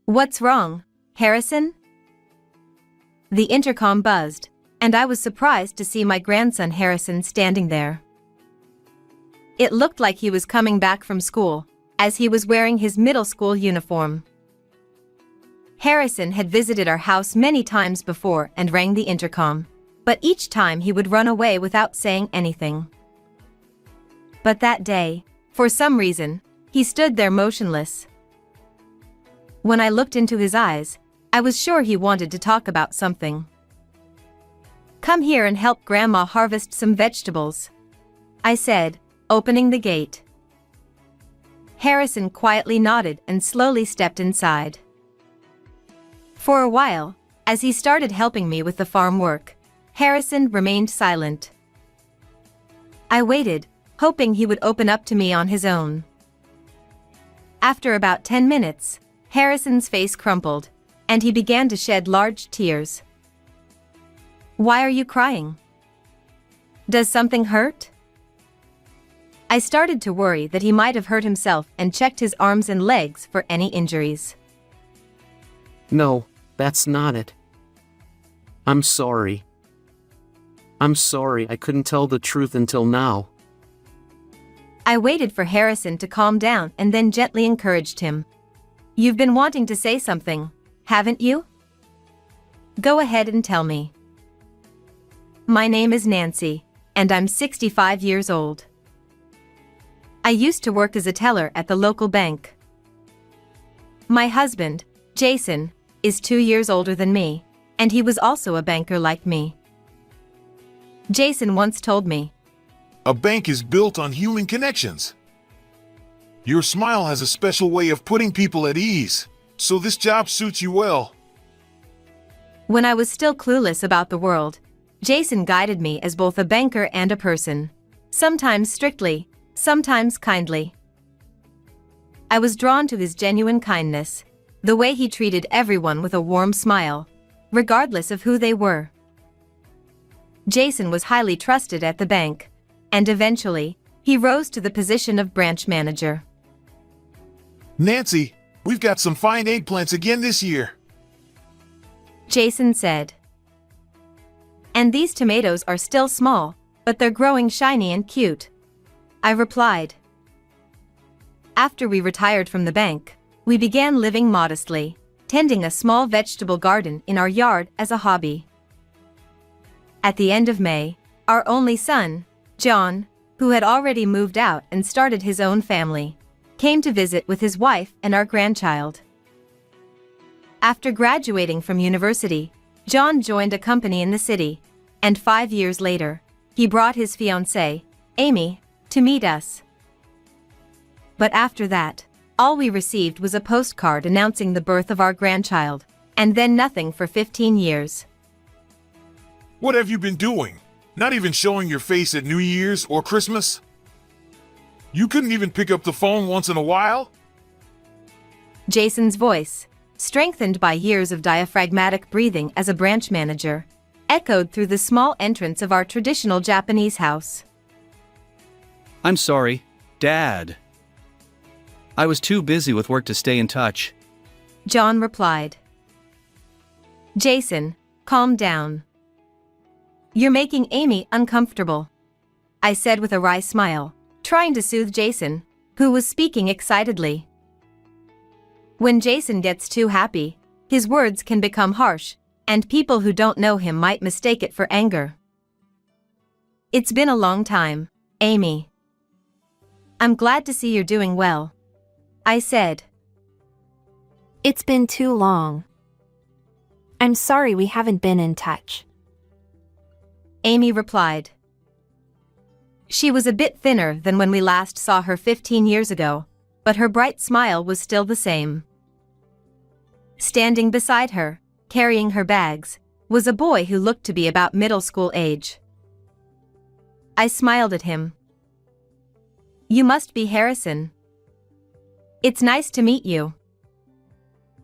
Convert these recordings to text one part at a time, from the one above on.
What's wrong, Harrison? The intercom buzzed, and I was surprised to see my grandson Harrison standing there. It looked like he was coming back from school, as he was wearing his middle school uniform. Harrison had visited our house many times before and rang the intercom, but each time he would run away without saying anything. But that day, for some reason, he stood there motionless. When I looked into his eyes, I was sure he wanted to talk about something. "Come here and help Grandma harvest some vegetables," I said, opening the gate. Harrison quietly nodded and slowly stepped inside. For a while, as he started helping me with the farm work, Harrison remained silent. I waited, hoping he would open up to me on his own. After about 10 minutes, Harrison's face crumpled, and he began to shed large tears. "Why are you crying? Does something hurt?" I started to worry that he might have hurt himself and checked his arms and legs for any injuries. No, that's not it. I'm sorry. I'm sorry I couldn't tell the truth until now. I waited for Harrison to calm down and then gently encouraged him. "You've been wanting to say something, haven't you? Go ahead and tell me." "My name is Nancy, and I'm 65 years old. I used to work as a teller at the local bank. My husband, Jason, is 2 years older than me, and he was also a banker like me. Jason once told me, A bank is built on human connections. Your smile has a special way of putting people at ease, so this job suits you well." When I was still clueless about the world, Jason guided me as both a banker and a person, sometimes strictly, sometimes kindly. I was drawn to his genuine kindness, the way he treated everyone with a warm smile, regardless of who they were. Jason was highly trusted at the bank, and eventually, he rose to the position of branch manager. "Nancy, we've got some fine eggplants again this year," Jason said. "And these tomatoes are still small, but they're growing shiny and cute," I replied. After we retired from the bank, we began living modestly, tending a small vegetable garden in our yard as a hobby. At the end of May, our only son, John, who had already moved out and started his own family, came to visit with his wife and our grandchild. After graduating from university, John joined a company in the city, and 5 years later, he brought his fiancée, Amy, to meet us. But after that, all we received was a postcard announcing the birth of our grandchild, and then nothing for 15 years. "What have you been doing? Not even showing your face at New Year's or Christmas? You couldn't even pick up the phone once in a while?" Jason's voice, strengthened by years of diaphragmatic breathing as a branch manager, echoed through the small entrance of our traditional Japanese house. "I'm sorry, Dad. I was too busy with work to stay in touch." John replied. "Jason, calm down. You're making Amy uncomfortable," I said with a wry smile, trying to soothe Jason, who was speaking excitedly. When Jason gets too happy, his words can become harsh, and people who don't know him might mistake it for anger. "It's been a long time, Amy. I'm glad to see you're doing well," I said. It's been too long. I'm sorry we haven't been in touch. Amy replied. She was a bit thinner than when we last saw her 15 years ago, but her bright smile was still the same. Standing beside her, carrying her bags, was a boy who looked to be about middle school age. I smiled at him. "You must be Harrison. It's nice to meet you."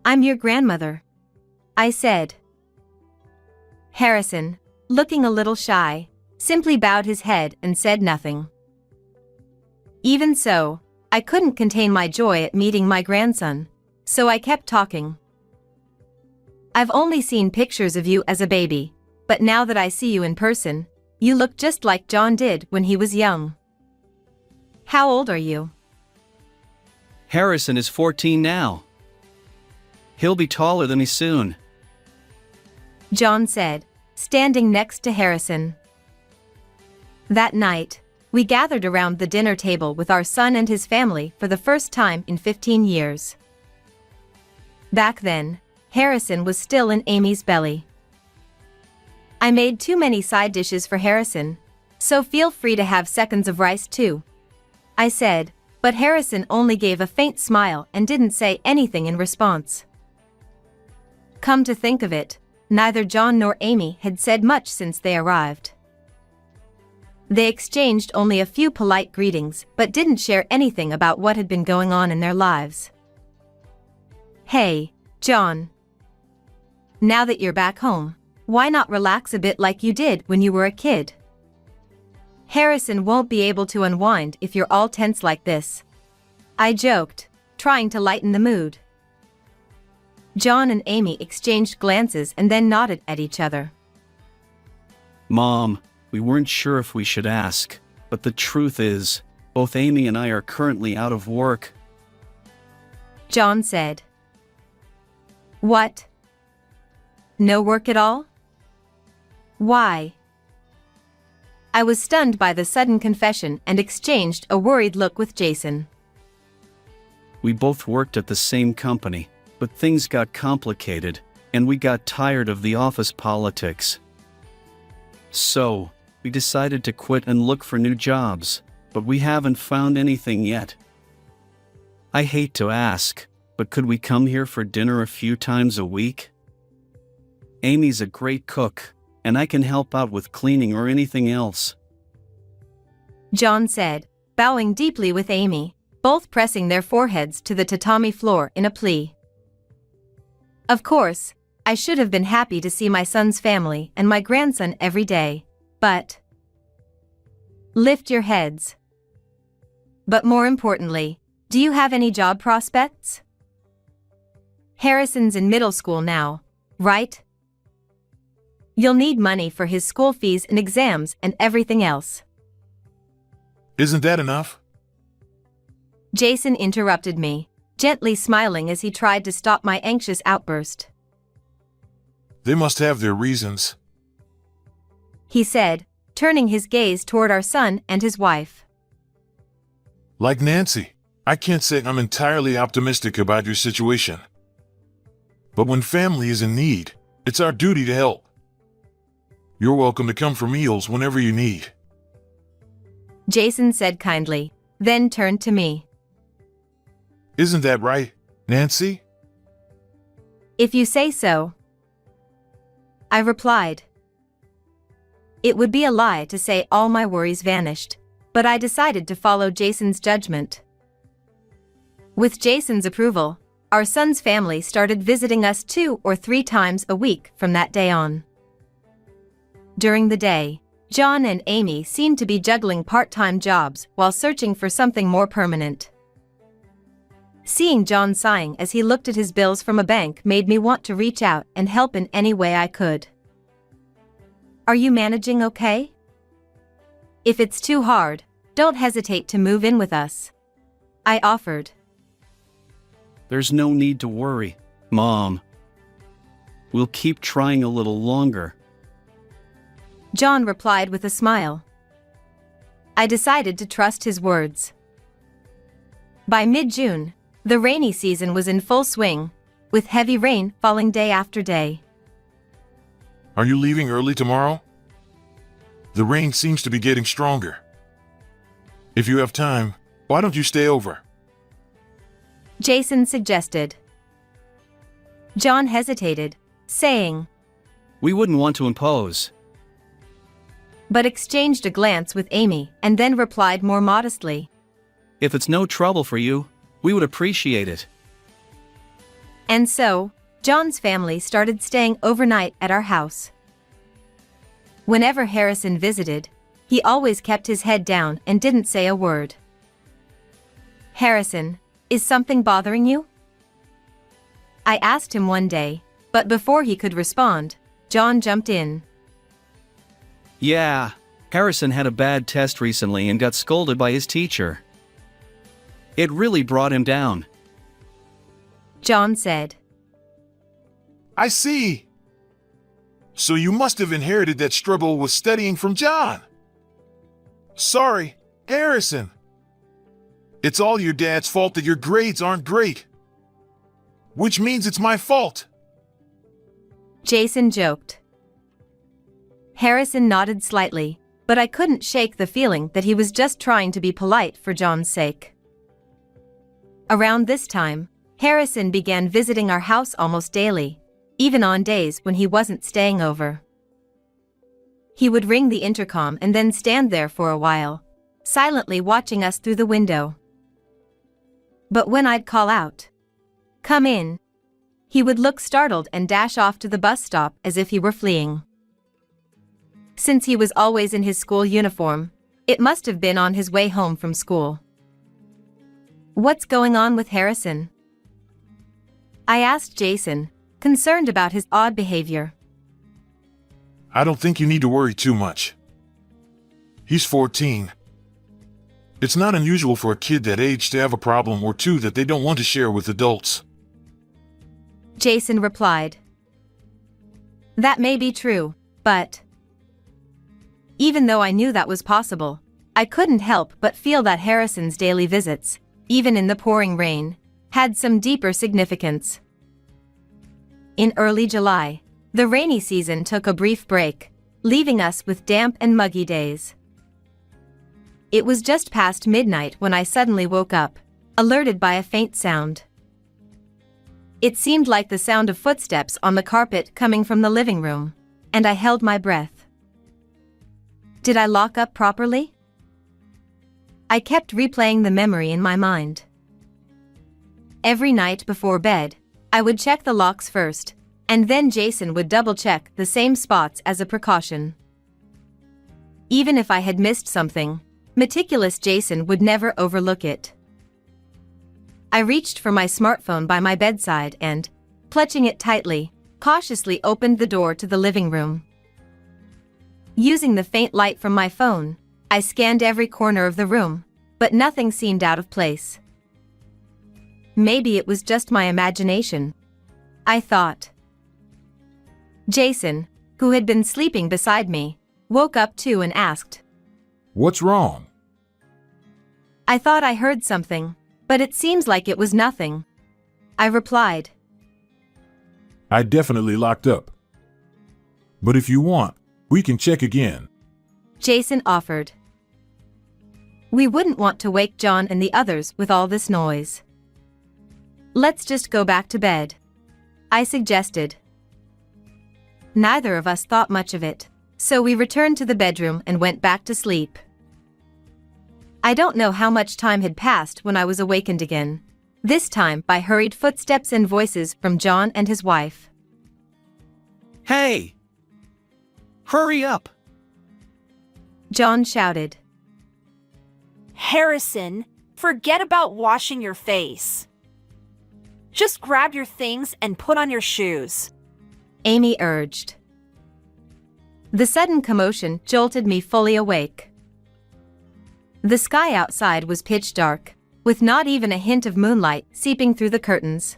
"I'm your grandmother," I said. Harrison, looking a little shy, simply bowed his head and said nothing. Even so, I couldn't contain my joy at meeting my grandson, so I kept talking. I've only seen pictures of you as a baby, but now that I see you in person, you look just like John did when he was young. How old are you? Harrison is 14 now. He'll be taller than me soon. John said, standing next to Harrison. That night, we gathered around the dinner table with our son and his family for the first time in 15 years. Back then, Harrison was still in Amy's belly. I made too many side dishes for Harrison, so feel free to have seconds of rice too, I said, but Harrison only gave a faint smile and didn't say anything in response. Come to think of it, neither John nor Amy had said much since they arrived. They exchanged only a few polite greetings but didn't share anything about what had been going on in their lives. Hey, John. Now that you're back home, why not relax a bit like you did when you were a kid? Harrison won't be able to unwind if you're all tense like this, I joked, trying to lighten the mood. John and Amy exchanged glances and then nodded at each other. Mom, we weren't sure if we should ask, but the truth is, both Amy and I are currently out of work. John said. What? No work at all? Why? I was stunned by the sudden confession and exchanged a worried look with Jason. We both worked at the same company, but things got complicated, and we got tired of the office politics. So, we decided to quit and look for new jobs, but we haven't found anything yet. I hate to ask, but could we come here for dinner a few times a week? Amy's a great cook, and I can help out with cleaning or anything else. John said, bowing deeply with Amy, both pressing their foreheads to the tatami floor in a plea. Of course, I should have been happy to see my son's family and my grandson every day, but... Lift your heads. But more importantly, do you have any job prospects? Harrison's in middle school now, right? You'll need money for his school fees and exams and everything else. Isn't that enough? Jason interrupted me, gently smiling as he tried to stop my anxious outburst. They must have their reasons, He said, turning his gaze toward our son and his wife. Like Nancy, I can't say I'm entirely optimistic about your situation. But when family is in need, it's our duty to help. You're welcome to come for meals whenever you need. Jason said kindly, then turned to me. Isn't that right, Nancy? If you say so, I replied. It would be a lie to say all my worries vanished, but I decided to follow Jason's judgment. With Jason's approval, our son's family started visiting us 2 or 3 times a week from that day on. During the day, John and Amy seemed to be juggling part-time jobs while searching for something more permanent. Seeing John sighing as he looked at his bills from a bank made me want to reach out and help in any way I could. Are you managing okay? If it's too hard, don't hesitate to move in with us, I offered. There's no need to worry, Mom. We'll keep trying a little longer. John replied with a smile. I decided to trust his words. By mid-June, the rainy season was in full swing, with heavy rain falling day after day. Are you leaving early tomorrow? The rain seems to be getting stronger. If you have time, why don't you stay over? Jason suggested. John hesitated, saying, We wouldn't want to impose. but exchanged a glance with Amy and then replied more modestly. If it's no trouble for you, we would appreciate it. And so, John's family started staying overnight at our house. Whenever Harrison visited, he always kept his head down and didn't say a word. Harrison, is something bothering you? I asked him one day, But before he could respond, John jumped in. Yeah, Harrison had a bad test recently and got scolded by his teacher. It really brought him down. John said. I see. So you must have inherited that struggle with studying from John. Sorry, Harrison. It's all your dad's fault that your grades aren't great. Which means it's my fault. Jason joked. Harrison nodded slightly, but I couldn't shake the feeling that he was just trying to be polite for John's sake. Around this time, Harrison began visiting our house almost daily, even on days when he wasn't staying over. He would ring the intercom and then stand there for a while, silently watching us through the window. But when I'd call out, "Come in," he would look startled and dash off to the bus stop as if he were fleeing. Since he was always in his school uniform, it must have been on his way home from school. "What's going on with Harrison?" I asked Jason, concerned about his odd behavior. I don't think you need to worry too much. He's 14. It's not unusual for a kid that age to have a problem or two that they don't want to share with adults. Jason replied. That may be true, but even though I knew that was possible, I couldn't help but feel that Harrison's daily visits, even in the pouring rain, had some deeper significance. In early July, the rainy season took a brief break, leaving us with damp and muggy days. It was just past midnight when I suddenly woke up, alerted by a faint sound. It seemed like the sound of footsteps on the carpet coming from the living room, and I held my breath. Did I lock up properly? I kept replaying the memory in my mind. Every night before bed, I would check the locks first, and then Jason would double-check the same spots as a precaution. Even if I had missed something, meticulous Jason would never overlook it. I reached for my smartphone by my bedside and, clutching it tightly, cautiously opened the door to the living room. Using the faint light from my phone, I scanned every corner of the room, but nothing seemed out of place. Maybe it was just my imagination, I thought. Jason, who had been sleeping beside me, woke up too and asked, What's wrong? I thought I heard something, but it seems like it was nothing. I replied. I definitely locked up. But if you want, we can check again. Jason offered. We wouldn't want to wake John and the others with all this noise. Let's just go back to bed, I suggested. Neither of us thought much of it, so we returned to the bedroom and went back to sleep. I don't know how much time had passed when I was awakened again, this time by hurried footsteps and voices from John and his wife. Hey! Hurry up! John shouted. Harrison, forget about washing your face. Just grab your things and put on your shoes. Amy urged. The sudden commotion jolted me fully awake. The sky outside was pitch dark, with not even a hint of moonlight seeping through the curtains.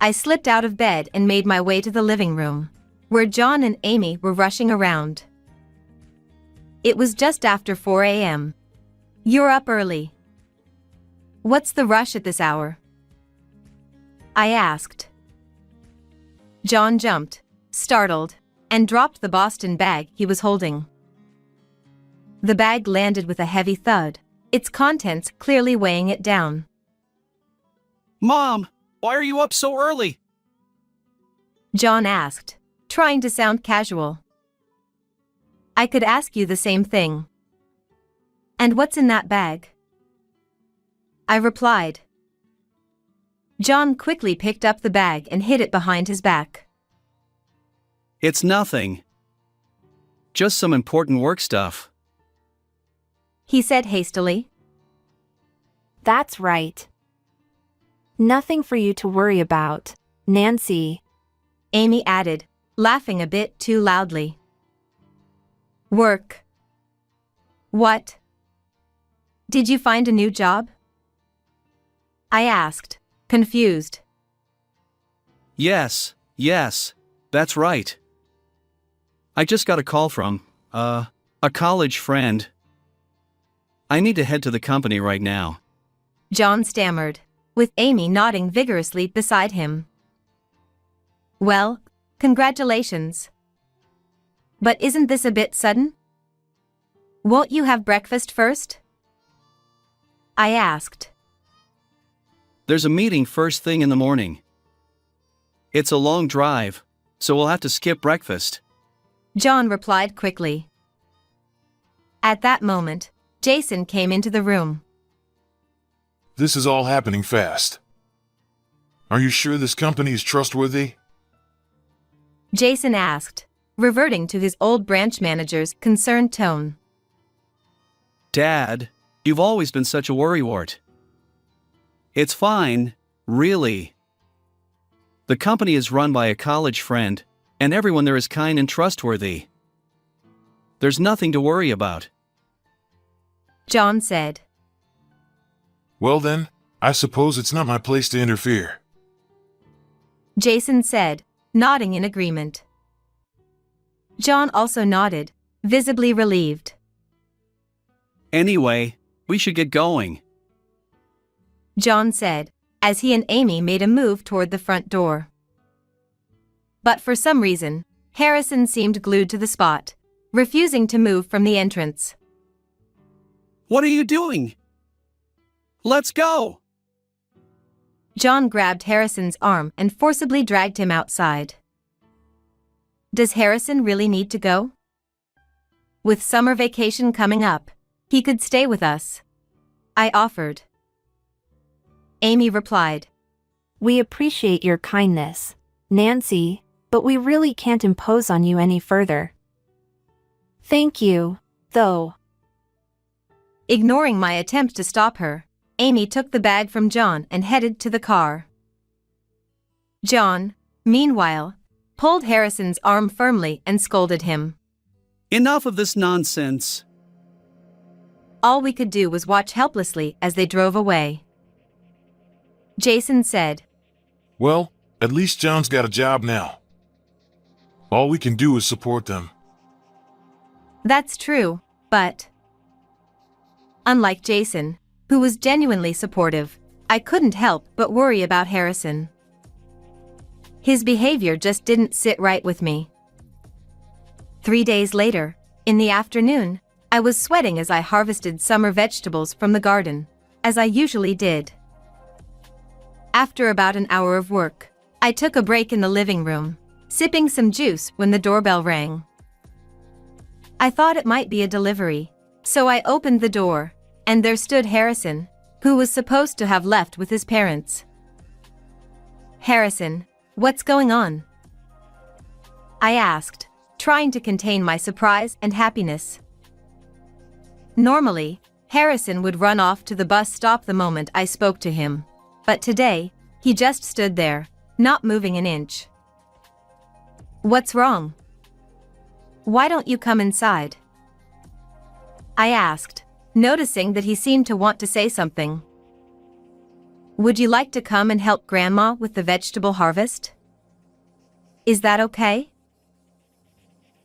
I slipped out of bed and made my way to the living room, where John and Amy were rushing around. It was just after 4 a.m. You're up early. What's the rush at this hour? I asked. John jumped, startled, and dropped the Boston bag he was holding. The bag landed with a heavy thud, its contents clearly weighing it down. Mom, why are you up so early? John asked, trying to sound casual. I could ask you the same thing. And what's in that bag? I replied. John quickly picked up the bag and hid it behind his back. It's nothing. Just some important work stuff. He said hastily. That's right. Nothing for you to worry about, Nancy. Amy added, laughing a bit too loudly. Work. What? Did you find a new job? I asked, confused. Yes, that's right. I just got a call from, a college friend. I need to head to the company right now. John stammered, with Amy nodding vigorously beside him. Well, congratulations. But isn't this a bit sudden? Won't you have breakfast first? I asked. There's a meeting first thing in the morning. It's a long drive, so we'll have to skip breakfast. John replied quickly. At that moment, Jason came into the room. This is all happening fast. Are you sure this company is trustworthy? Jason asked, reverting to his old branch manager's concerned tone. Dad, you've always been such a worrywart. It's fine, really. The company is run by a college friend, and everyone there is kind and trustworthy. There's nothing to worry about. John said. Well then, I suppose it's not my place to interfere. Jason said, nodding in agreement. John also nodded, visibly relieved. Anyway, we should get going. John said, as he and Amy made a move toward the front door. But for some reason, Harrison seemed glued to the spot, refusing to move from the entrance. What are you doing? Let's go! John grabbed Harrison's arm and forcibly dragged him outside. Does Harrison really need to go? With summer vacation coming up, he could stay with us. I offered. Amy replied. We appreciate your kindness, Nancy, but we really can't impose on you any further. Thank you, though. Ignoring my attempt to stop her, Amy took the bag from John and headed to the car. John, meanwhile, pulled Harrison's arm firmly and scolded him. Enough of this nonsense. All we could do was watch helplessly as they drove away. Jason said, Well, at least John's got a job now. All we can do is support them. That's true, but... Unlike Jason, who was genuinely supportive, I couldn't help but worry about Harrison. His behavior just didn't sit right with me. 3 days later, in the afternoon, I was sweating as I harvested summer vegetables from the garden, as I usually did. After about an hour of work, I took a break in the living room, sipping some juice when the doorbell rang. I thought it might be a delivery, so I opened the door, and there stood Harrison, who was supposed to have left with his parents. Harrison, what's going on? I asked, trying to contain my surprise and happiness. Normally, Harrison would run off to the bus stop the moment I spoke to him, but today, he just stood there, not moving an inch. What's wrong? Why don't you come inside? I asked, noticing that he seemed to want to say something. Would you like to come and help Grandma with the vegetable harvest? Is that okay?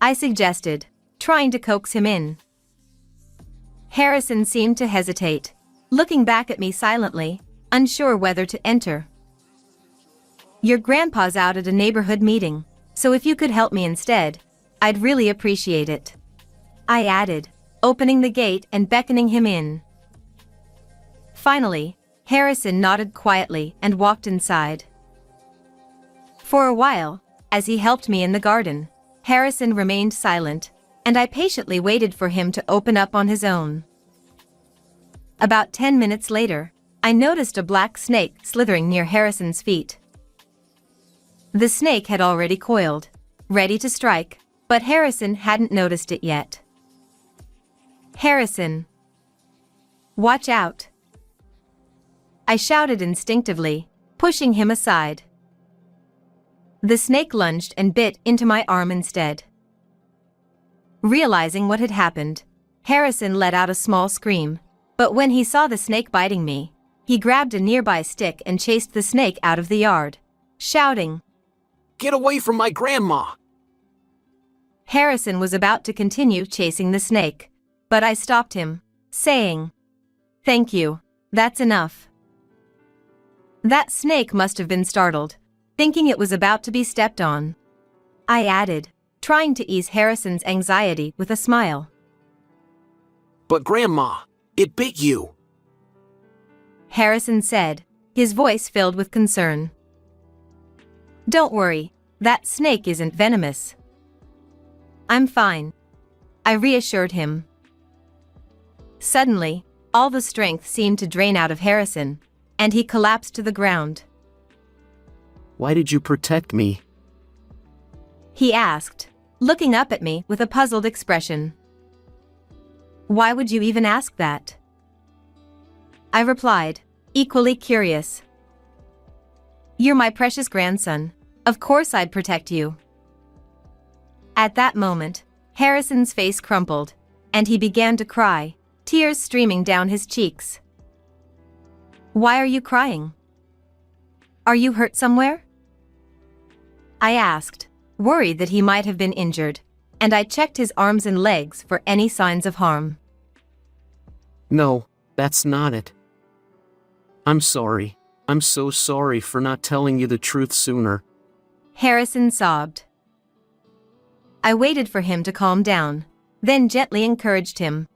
I suggested, trying to coax him in. Harrison seemed to hesitate, looking back at me silently, unsure whether to enter. Your grandpa's out at a neighborhood meeting, so if you could help me instead, I'd really appreciate it. I added, opening the gate and beckoning him in. Finally, Harrison nodded quietly and walked inside. For a while, as he helped me in the garden, Harrison remained silent, and I patiently waited for him to open up on his own. About 10 minutes later, I noticed a black snake slithering near Harrison's feet. The snake had already coiled, ready to strike, but Harrison hadn't noticed it yet. Harrison! Watch out! I shouted instinctively, pushing him aside. The snake lunged and bit into my arm instead. Realizing what had happened, Harrison let out a small scream, but when he saw the snake biting me, he grabbed a nearby stick and chased the snake out of the yard, shouting, Get away from my grandma! Harrison was about to continue chasing the snake, but I stopped him, saying, Thank you, that's enough. That snake must have been startled, thinking it was about to be stepped on. I added, trying to ease Harrison's anxiety with a smile. But Grandma, it bit you! Harrison said, his voice filled with concern. Don't worry, that snake isn't venomous. I'm fine, I reassured him. Suddenly, all the strength seemed to drain out of Harrison, and he collapsed to the ground. Why did you protect me? He asked, looking up at me with a puzzled expression. Why would you even ask that? I replied, equally curious. You're my precious grandson, of course I'd protect you. At that moment, Harrison's face crumpled, and he began to cry, tears streaming down his cheeks. Why are you crying? Are you hurt somewhere? I asked, worried that he might have been injured, and I checked his arms and legs for any signs of harm. No, that's not it. I'm sorry. I'm so sorry for not telling you the truth sooner. Harrison sobbed. I waited for him to calm down, then gently encouraged him.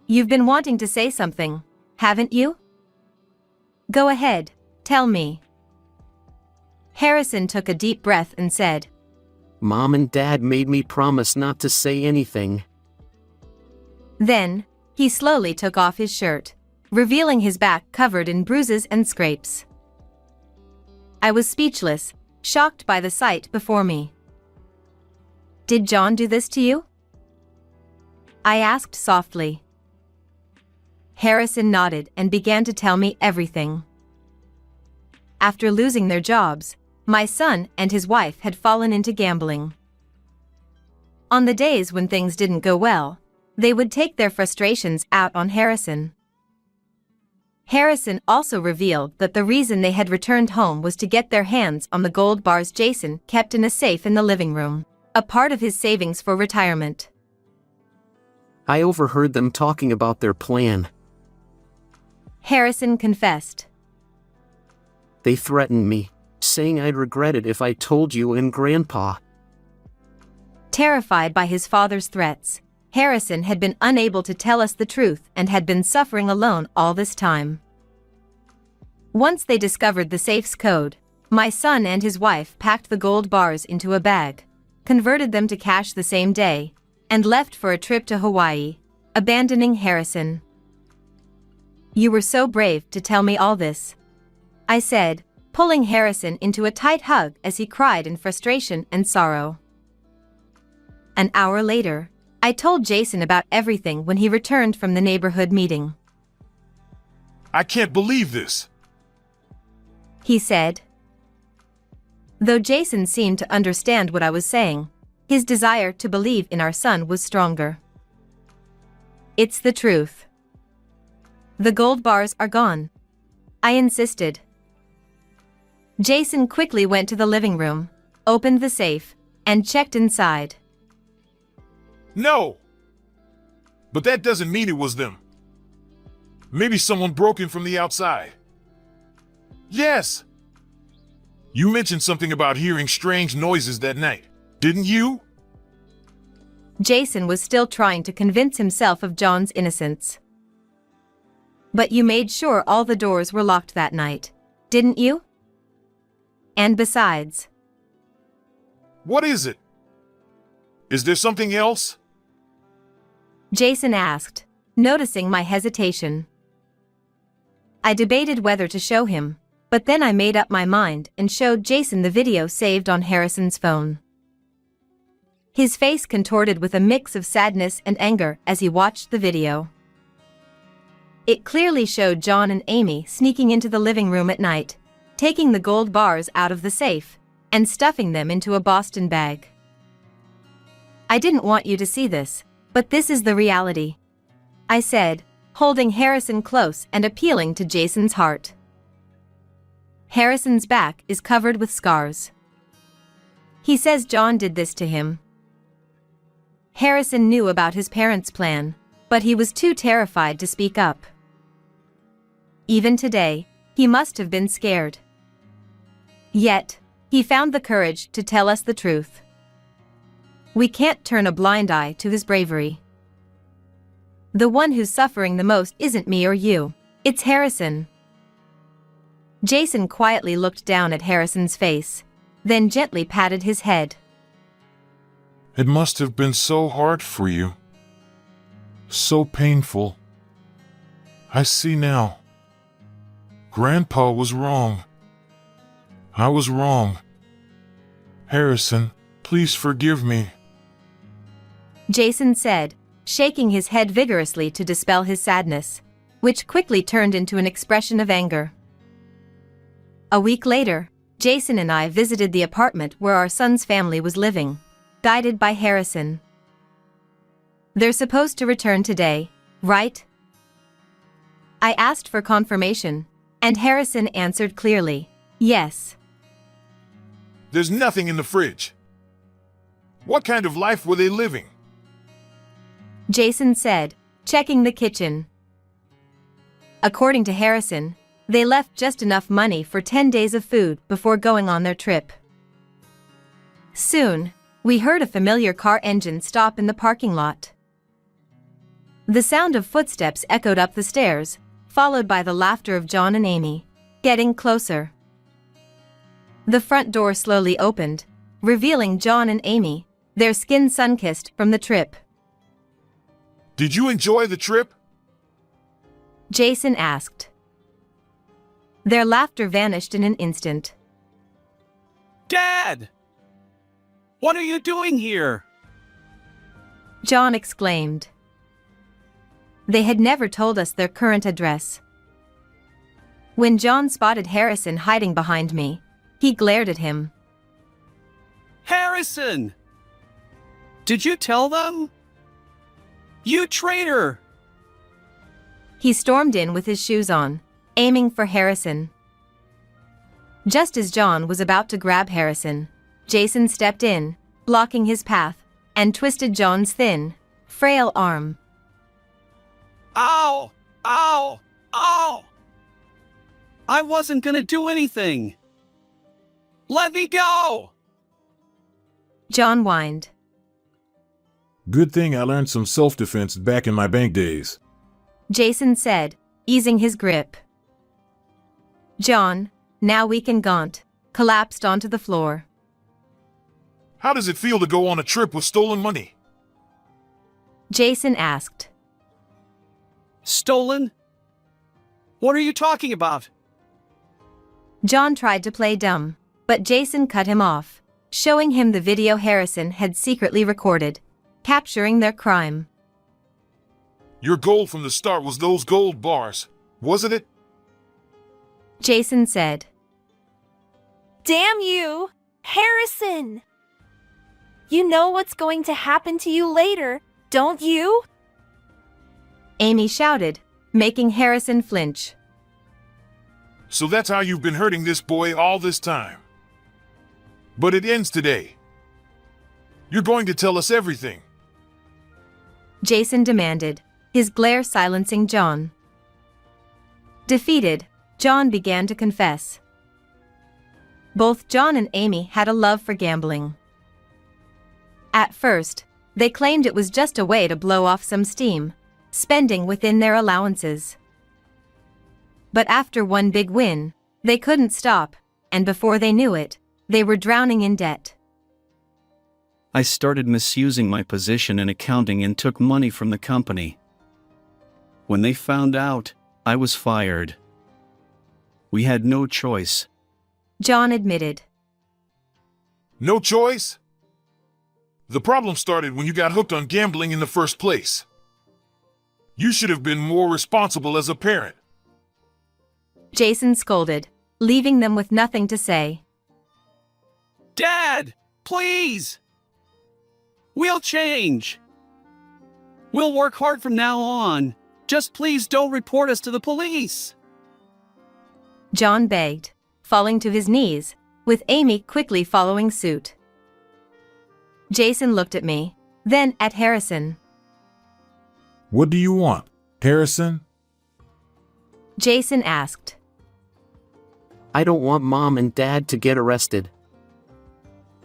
You've been wanting to say something, haven't you? Go ahead, tell me. Harrison took a deep breath and said, Mom and Dad made me promise not to say anything. Then, he slowly took off his shirt, revealing his back covered in bruises and scrapes. I was speechless, shocked by the sight before me. Did John do this to you? I asked softly. Harrison nodded and began to tell me everything. After losing their jobs, my son and his wife had fallen into gambling. On the days when things didn't go well, they would take their frustrations out on Harrison. Harrison also revealed that the reason they had returned home was to get their hands on the gold bars Jason kept in a safe in the living room, a part of his savings for retirement. I overheard them talking about their plan. Harrison confessed. They threatened me, saying I'd regret it if I told you and Grandpa. Terrified by his father's threats, Harrison had been unable to tell us the truth and had been suffering alone all this time. Once they discovered the safe's code, my son and his wife packed the gold bars into a bag, converted them to cash the same day, and left for a trip to Hawaii, abandoning Harrison. You were so brave to tell me all this, I said, pulling Harrison into a tight hug as he cried in frustration and sorrow. An hour later, I told Jason about everything when he returned from the neighborhood meeting. I can't believe this. He said. Though Jason seemed to understand what I was saying, his desire to believe in our son was stronger. It's the truth. The gold bars are gone, I insisted. Jason quickly went to the living room, opened the safe, and checked inside. No! But that doesn't mean it was them. Maybe someone broke in from the outside. Yes! You mentioned something about hearing strange noises that night, didn't you? Jason was still trying to convince himself of John's innocence. But you made sure all the doors were locked that night, didn't you? And besides... What is it? Is there something else? Jason asked, noticing my hesitation. I debated whether to show him, but then I made up my mind and showed Jason the video saved on Harrison's phone. His face contorted with a mix of sadness and anger as he watched the video. It clearly showed John and Amy sneaking into the living room at night, taking the gold bars out of the safe, and stuffing them into a Boston bag. I didn't want you to see this, but this is the reality, I said, holding Harrison close and appealing to Jason's heart. Harrison's back is covered with scars. He says John did this to him. Harrison knew about his parents' plan, but he was too terrified to speak up. Even today, he must have been scared. Yet, he found the courage to tell us the truth. We can't turn a blind eye to his bravery. The one who's suffering the most isn't me or you, it's Harrison. Jason quietly looked down at Harrison's face, then gently patted his head. It must have been so hard for you. So painful. I see now. Grandpa was wrong. I was wrong. Harrison, please forgive me. Jason said, shaking his head vigorously to dispel his sadness, which quickly turned into an expression of anger. A week later, Jason and I visited the apartment where our son's family was living, guided by Harrison. They're supposed to return today, right? I asked for confirmation, and Harrison answered clearly, yes. There's nothing in the fridge. What kind of life were they living? Jason said, checking the kitchen. According to Harrison, they left just enough money for 10 days of food before going on their trip. Soon, we heard a familiar car engine stop in the parking lot. The sound of footsteps echoed up the stairs, followed by the laughter of John and Amy, getting closer. The front door slowly opened, revealing John and Amy, their skin sun-kissed from the trip. Did you enjoy the trip? Jason asked. Their laughter vanished in an instant. Dad! What are you doing here? John exclaimed. They had never told us their current address. When John spotted Harrison hiding behind me, he glared at him. Harrison! Did you tell them? You traitor! He stormed in with his shoes on, aiming for Harrison. Just as John was about to grab Harrison, Jason stepped in, blocking his path, and twisted John's thin, frail arm. Ow! Ow! Ow! I wasn't gonna do anything! Let me go! John whined. Good thing I learned some self-defense back in my bank days. Jason said, easing his grip. John, now weak and gaunt, collapsed onto the floor. How does it feel to go on a trip with stolen money? Jason asked. Stolen? What are you talking about? John tried to play dumb, but Jason cut him off, showing him the video Harrison had secretly recorded, capturing their crime. Your goal from the start was those gold bars, wasn't it? Jason said. Damn you, Harrison! You know what's going to happen to you later, don't you? Amy shouted, making Harrison flinch. So that's how you've been hurting this boy all this time. But it ends today. You're going to tell us everything. Jason demanded, his glare silencing John. Defeated, John began to confess. Both John and Amy had a love for gambling. At first, they claimed it was just a way to blow off some steam, spending within their allowances. But after one big win, they couldn't stop, and before they knew it, they were drowning in debt. I started misusing my position in accounting and took money from the company. When they found out, I was fired. We had no choice. John admitted. No choice? The problem started when you got hooked on gambling in the first place. You should have been more responsible as a parent. Jason scolded, leaving them with nothing to say. Dad, please! We'll change. We'll work hard from now on. Just please don't report us to the police. John begged, falling to his knees, with Amy quickly following suit. Jason looked at me, then at Harrison. What do you want, Harrison? Jason asked. I don't want Mom and Dad to get arrested.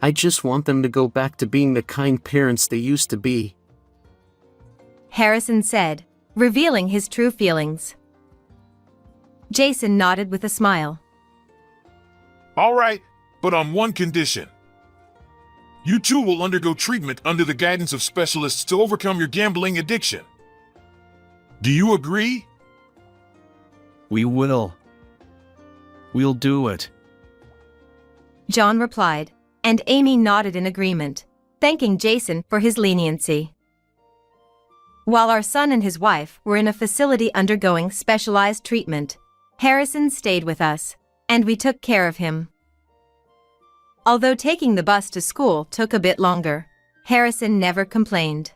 I just want them to go back to being the kind parents they used to be. Harrison said, revealing his true feelings. Jason nodded with a smile. All right, but on one condition. You two will undergo treatment under the guidance of specialists to overcome your gambling addiction. Do you agree? We will. We'll do it. John replied, and Amy nodded in agreement, thanking Jason for his leniency. While our son and his wife were in a facility undergoing specialized treatment, Harrison stayed with us, and we took care of him. Although taking the bus to school took a bit longer, Harrison never complained.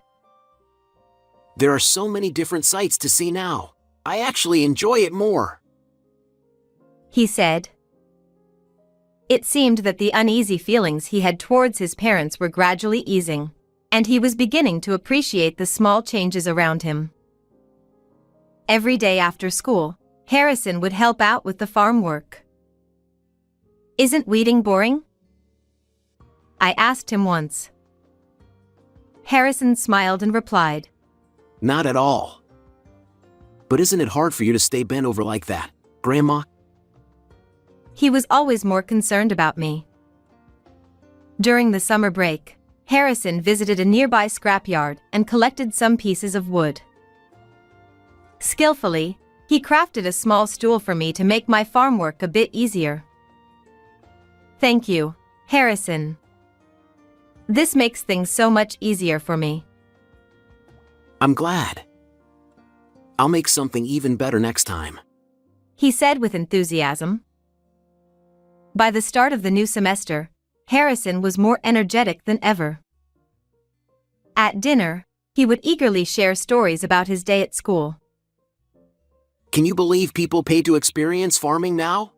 There are so many different sights to see now. I actually enjoy it more. He said. It seemed that the uneasy feelings he had towards his parents were gradually easing, and he was beginning to appreciate the small changes around him. Every day after school, Harrison would help out with the farm work. Isn't weeding boring? I asked him once. Harrison smiled and replied, Not at all. But isn't it hard for you to stay bent over like that, Grandma? He was always more concerned about me. During the summer break, Harrison visited a nearby scrapyard and collected some pieces of wood. Skillfully, he crafted a small stool for me to make my farm work a bit easier. Thank you, Harrison. This makes things so much easier for me. I'm glad. I'll make something even better next time, he said with enthusiasm. By the start of the new semester, Harrison was more energetic than ever. At dinner, he would eagerly share stories about his day at school. Can you believe people pay to experience farming now?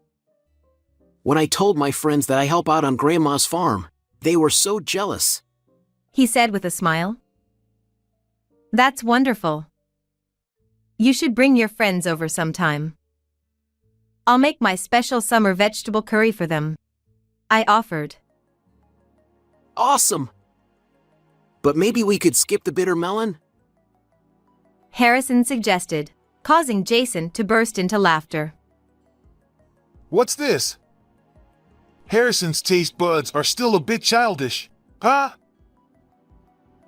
When I told my friends that I help out on Grandma's farm, they were so jealous, he said with a smile. That's wonderful. You should bring your friends over sometime. I'll make my special summer vegetable curry for them, I offered. Awesome! But maybe we could skip the bitter melon? Harrison suggested, causing Jason to burst into laughter. What's this? Harrison's taste buds are still a bit childish, huh?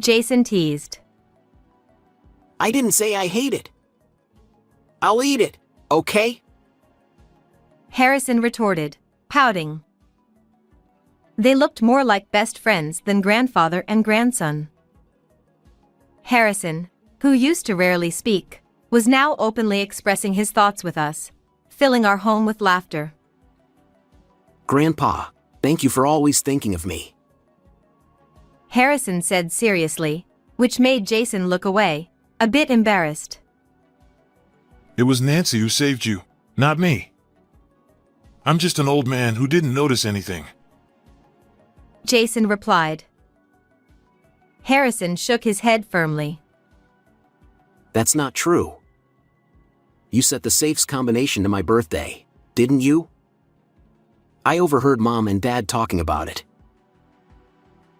Jason teased. I didn't say I hate it. I'll eat it, okay? Harrison retorted, pouting. They looked more like best friends than grandfather and grandson. Harrison, who used to rarely speak, was now openly expressing his thoughts with us, filling our home with laughter. Grandpa, thank you for always thinking of me. Harrison said seriously, which made Jason look away, a bit embarrassed. It was Nancy who saved you, not me. I'm just an old man who didn't notice anything. Jason replied. Harrison shook his head firmly. That's not true. You set the safes combination to my birthday, didn't you? I overheard Mom and Dad talking about it.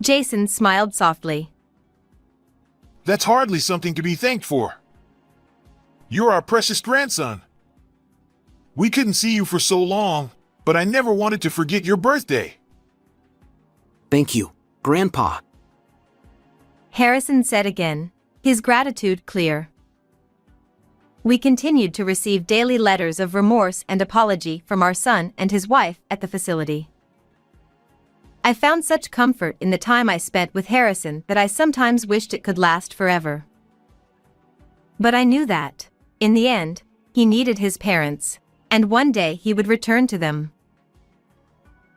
Jason smiled softly. That's hardly something to be thanked for. You're our precious grandson. We couldn't see you for so long, but I never wanted to forget your birthday. Thank you, Grandpa. Harrison said again, his gratitude clear. We continued to receive daily letters of remorse and apology from our son and his wife at the facility. I found such comfort in the time I spent with Harrison that I sometimes wished it could last forever. But I knew that, in the end, he needed his parents, and one day he would return to them.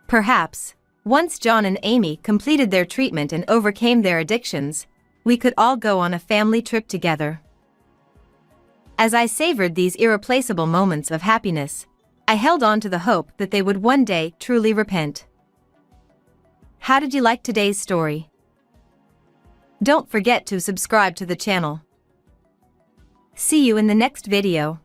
Perhaps, Once John and Amy completed their treatment and overcame their addictions, we could all go on a family trip together. As I savored these irreplaceable moments of happiness, I held on to the hope that they would one day truly repent. How did you like today's story? Don't forget to subscribe to the channel. See you in the next video.